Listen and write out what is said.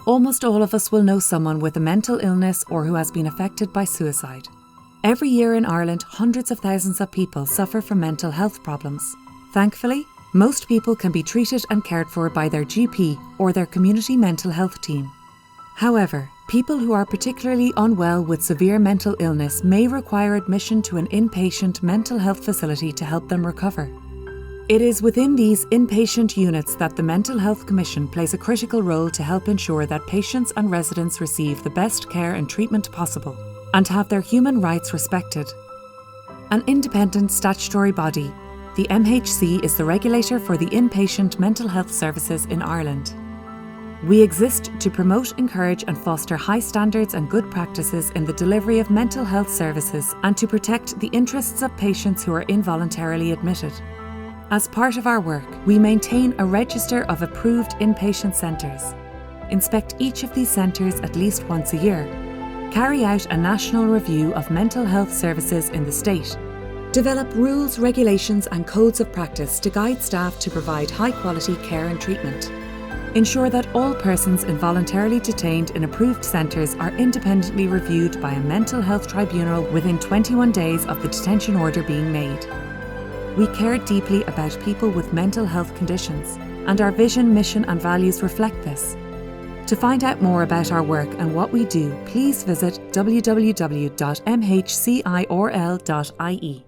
Almost all of us will know someone with a mental illness or who has been affected by suicide. Every year in Ireland, hundreds of thousands of people suffer from mental health problems. Thankfully, most people can be treated and cared for by their GP or their community mental health team. However, people who are particularly unwell with severe mental illness may require admission to an inpatient mental health facility to help them recover. It is within these inpatient units that the Mental Health Commission plays a critical role to help ensure that patients and residents receive the best care and treatment possible and have their human rights respected. An independent statutory body, the MHC is the regulator for the inpatient mental health services in Ireland. We exist to promote, encourage and foster high standards and good practices in the delivery of mental health services and to protect the interests of patients who are involuntarily admitted. As part of our work, we maintain a register of approved inpatient centres, inspect each of these centres at least once a year, carry out a national review of mental health services in the state, develop rules, regulations and codes of practice to guide staff to provide high-quality care and treatment, ensure that all persons involuntarily detained in approved centres are independently reviewed by a mental health tribunal within 21 days of the detention order being made. We care deeply about people with mental health conditions, and our vision, mission and values reflect this. To find out more about our work and what we do, please visit www.mhciorl.ie.